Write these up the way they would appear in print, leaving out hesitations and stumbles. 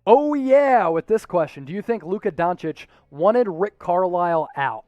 Oh, yeah, with this question. Do you think Luka Doncic wanted Rick Carlisle out?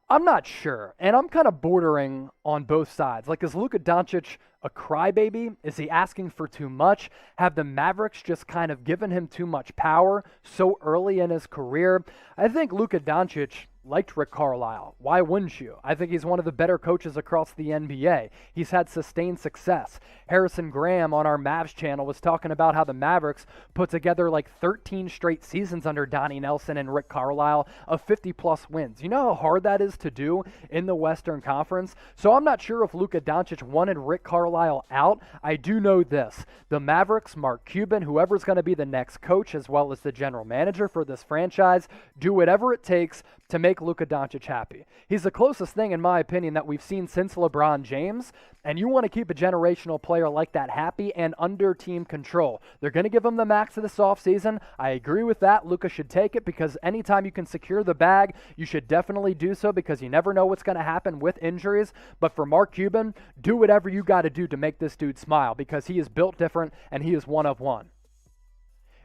I'm not sure, and I'm kind of bordering on both sides. Like, is Luka Doncic a crybaby? Is he asking for too much? Have the Mavericks just kind of given him too much power so early in his career? I think Luka Doncic liked Rick Carlisle. Why wouldn't you? I think he's one of the better coaches across the NBA. He's had sustained success. Harrison Graham on our Mavs channel was talking about how the Mavericks put together like 13 straight seasons under Donnie Nelson and Rick Carlisle of 50-plus wins. You know how hard that is to do in the Western Conference? So I'm not sure if Luka Doncic wanted Rick Carlisle out. I do know this. The Mavericks, Mark Cuban, whoever's going to be the next coach as well as the general manager for this franchise, do whatever it takes to make Luka Doncic happy. He's the closest thing, in my opinion, that we've seen since LeBron James, and you want to keep a generational player like that happy and under team control. They're going to give him the max of this offseason. I agree with that. Luka should take it because anytime you can secure the bag, you should definitely do so because you never know what's going to happen with injuries. But for Mark Cuban, do whatever you got to do to make this dude smile because he is built different and he is one of one.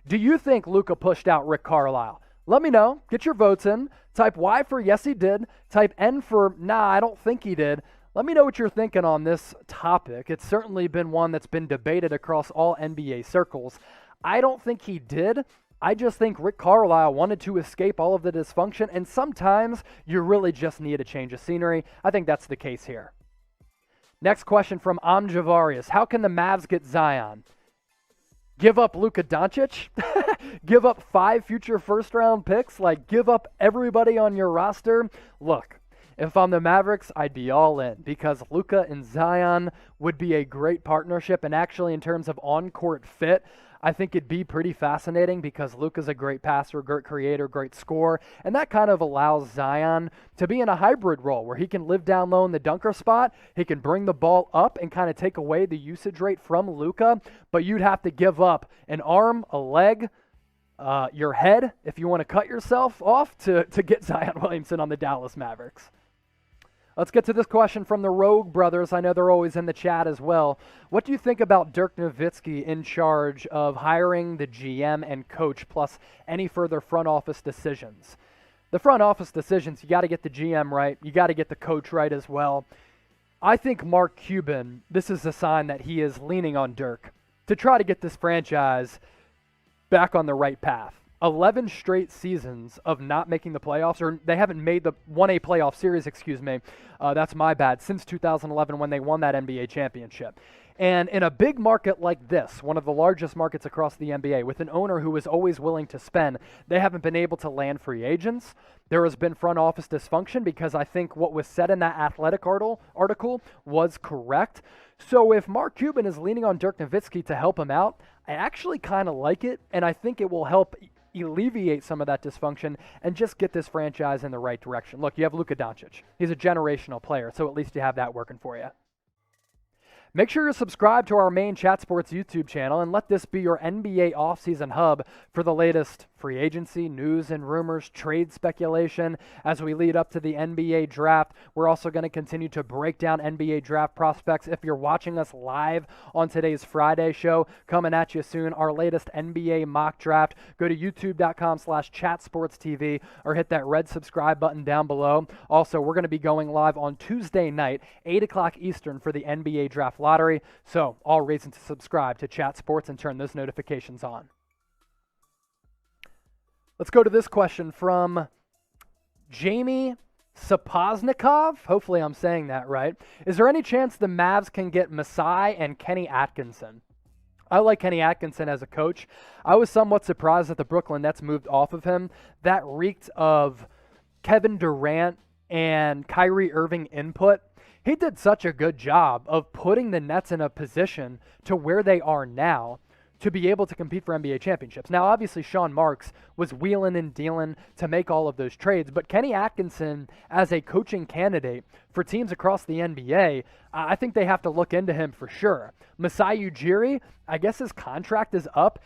Do you think Luka pushed out Rick Carlisle? Let me know. Get your votes in. Type Y for yes, he did. Type N for nah, I don't think he did. Let me know what you're thinking on this topic. It's certainly been one that's been debated across all NBA circles. I don't think he did. I just think Rick Carlisle wanted to escape all of the dysfunction, and sometimes you really just need a change of scenery. I think that's the case here. Next question from Javarius. How can the Mavs get Zion? Give up Luka Doncic? Give up 5 future first-round picks? Like, give up everybody on your roster? Look, if I'm the Mavericks, I'd be all in because Luka and Zion would be a great partnership. And actually, in terms of on-court fit, I think it'd be pretty fascinating because Luka's a great passer, great creator, great scorer, and that kind of allows Zion to be in a hybrid role where he can live down low in the dunker spot, he can bring the ball up and kind of take away the usage rate from Luka, but you'd have to give up an arm, a leg, your head, if you want to cut yourself off to get Zion Williamson on the Dallas Mavericks. Let's get to this question from the Rogue Brothers. I know they're always in the chat as well. What do you think about Dirk Nowitzki in charge of hiring the GM and coach, plus any further front office decisions? The front office decisions, you got to get the GM right. You got to get the coach right as well. I think Mark Cuban, this is a sign that he is leaning on Dirk to try to get this franchise back on the right path. 11 straight seasons of not making the playoffs, or they haven't made the 1A playoff series, that's my bad, since 2011 when they won that NBA championship. And in a big market like this, one of the largest markets across the NBA, with an owner who is always willing to spend, they haven't been able to land free agents. There has been front office dysfunction because I think what was said in that Athletic article was correct. So if Mark Cuban is leaning on Dirk Nowitzki to help him out, I actually kind of like it, and I think it will help alleviate some of that dysfunction and just get this franchise in the right direction. Look, you have Luka Doncic. He's a generational player, so at least you have that working for you. Make sure you're subscribed to our main Chat Sports YouTube channel and let this be your NBA offseason hub for the latest free agency, news and rumors, trade speculation as we lead up to the NBA draft. We're also going to continue to break down NBA draft prospects. If you're watching us live on today's Friday show, coming at you soon, our latest NBA mock draft. Go to youtube.com/chatsportstv or hit that red subscribe button down below. Also, we're going to be going live on Tuesday night, 8 o'clock Eastern for the NBA draft lottery. So all reason to subscribe to Chat Sports and turn those notifications on. Let's go to this question from Jamie Sapoznikov. Hopefully I'm saying that right. Is there any chance the Mavs can get Masai and Kenny Atkinson? I like Kenny Atkinson as a coach. I was somewhat surprised that the Brooklyn Nets moved off of him. That reeked of Kevin Durant and Kyrie Irving input. He did such a good job of putting the Nets in a position to where they are now to be able to compete for NBA championships. Now, obviously, Sean Marks was wheeling and dealing to make all of those trades, but Kenny Atkinson, as a coaching candidate for teams across the NBA, I think they have to look into him for sure. Masai Ujiri, I guess his contract is up.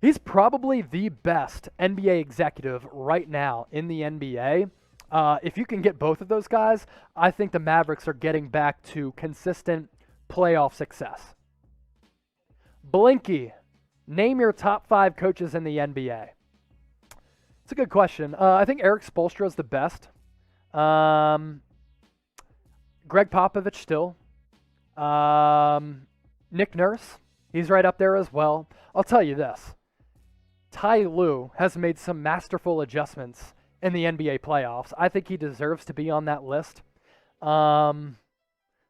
He's probably the best NBA executive right now in the NBA. If you can get both of those guys, I think the Mavericks are getting back to consistent playoff success. Blinky Name your top 5 coaches in the NBA. It's a good question. I think Eric Spoelstra is the best. Greg Popovich still. Nick Nurse, he's right up there as well. I'll tell you this. Ty Lue has made some masterful adjustments in the NBA playoffs. I think he deserves to be on that list.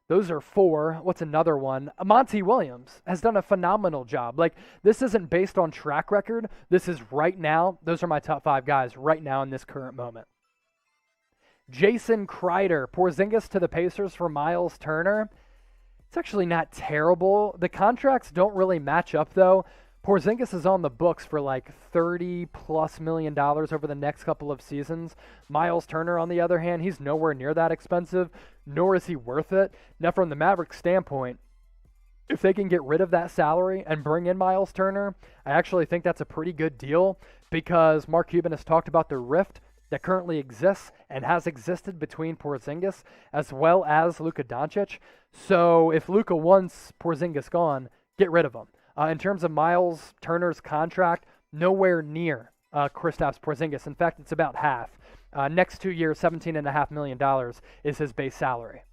Those are 4. What's another one? Monty Williams has done a phenomenal job. Like, this isn't based on track record. This is right now. Those are my top 5 guys right now in this current moment. Jason Kreider, Porzingis to the Pacers for Myles Turner. It's actually not terrible. The contracts don't really match up, though. Porzingis is on the books for like $30+ million over the next couple of seasons. Myles Turner, on the other hand, he's nowhere near that expensive, nor is he worth it. Now, from the Mavericks standpoint, if they can get rid of that salary and bring in Myles Turner, I actually think that's a pretty good deal because Mark Cuban has talked about the rift that currently exists and has existed between Porzingis as well as Luka Doncic. So if Luka wants Porzingis gone, get rid of him. In terms of Myles Turner's contract, nowhere near Kristaps Porzingis. In fact, it's about half. Next 2 years, $17.5 million is his base salary.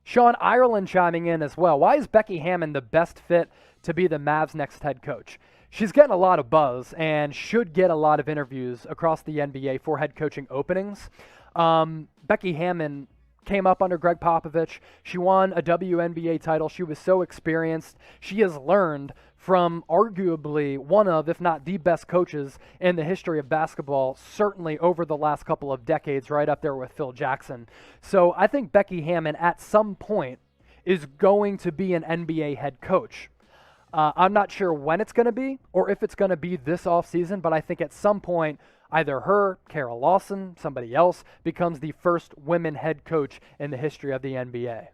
Sean Ireland chiming in as well. Why is Becky Hammon the best fit to be the Mavs' next head coach? She's getting a lot of buzz and should get a lot of interviews across the NBA for head coaching openings. Becky Hammon came up under Greg Popovich. She won a WNBA title. She was so experienced. She has learned from arguably one of, if not the best coaches in the history of basketball, certainly over the last couple of decades, right up there with Phil Jackson. So I think Becky Hammon at some point is going to be an NBA head coach. I'm not sure when it's going to be or if it's going to be this offseason, but I think at some point either her, Carol Lawson, somebody else, becomes the first women head coach in the history of the NBA.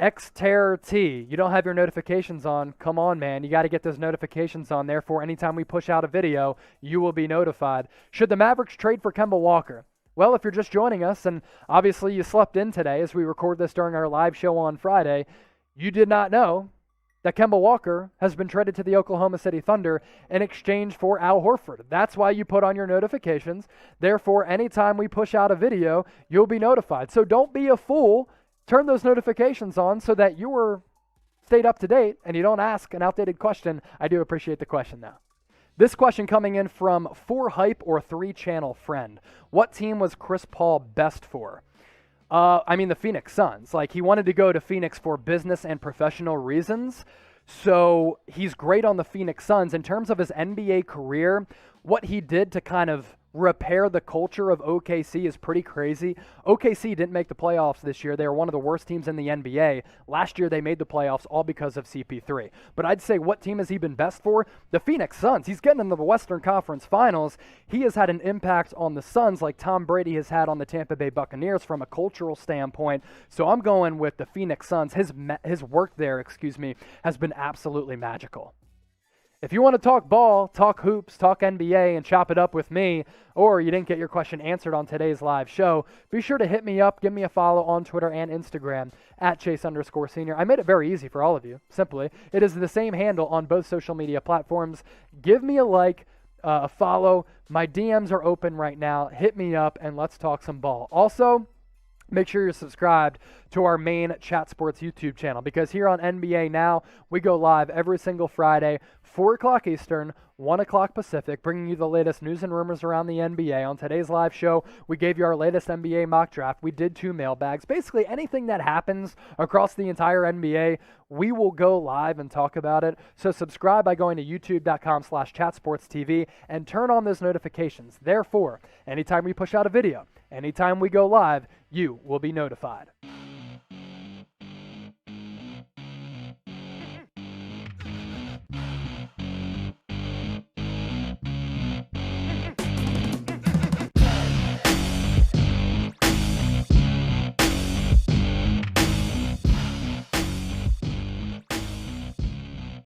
Xterror T, you don't have your notifications on. Come on, man. You got to get those notifications on. Therefore, anytime we push out a video, you will be notified. Should the Mavericks trade for Kemba Walker? Well, if you're just joining us, and obviously you slept in today as we record this during our live show on Friday, you did not know that Kemba Walker has been traded to the Oklahoma City Thunder in exchange for Al Horford. That's why you put on your notifications. Therefore, anytime we push out a video, you'll be notified. So don't be a fool. Turn those notifications on so that you are stayed up to date and you don't ask an outdated question. I do appreciate the question, though. This question coming in from 4Hype or 3-Channel Friend. What team was Chris Paul best for? The Phoenix Suns. Like, he wanted to go to Phoenix for business and professional reasons. So he's great on the Phoenix Suns. In terms of his NBA career, what he did to kind of repair the culture of OKC is pretty crazy. OKC didn't make the playoffs this year. They were one of the worst teams in the NBA. Last year, they made the playoffs all because of CP3. But I'd say, what team has he been best for? The Phoenix Suns. He's getting into the Western Conference Finals. He has had an impact on the Suns like Tom Brady has had on the Tampa Bay Buccaneers from a cultural standpoint. So I'm going with the Phoenix Suns. His work there, has been absolutely magical. If you want to talk ball, talk hoops, talk NBA, and chop it up with me, or you didn't get your question answered on today's live show, be sure to hit me up, give me a follow on Twitter and Instagram at Chase_Senior. I made it very easy for all of you, simply. It is the same handle on both social media platforms. Give me a like, a follow. My DMs are open right now. Hit me up, and let's talk some ball. Also, make sure you're subscribed to our main Chat Sports YouTube channel, because here on NBA Now, we go live every single Friday, 4 o'clock Eastern, 1 o'clock Pacific, bringing you the latest news and rumors around the NBA. On today's live show, we gave you our latest NBA mock draft. We did 2 mailbags. Basically, anything that happens across the entire NBA, we will go live and talk about it. So subscribe by going to youtube.com/chatsportstv and turn on those notifications. Therefore, anytime we push out a video, anytime we go live, you will be notified.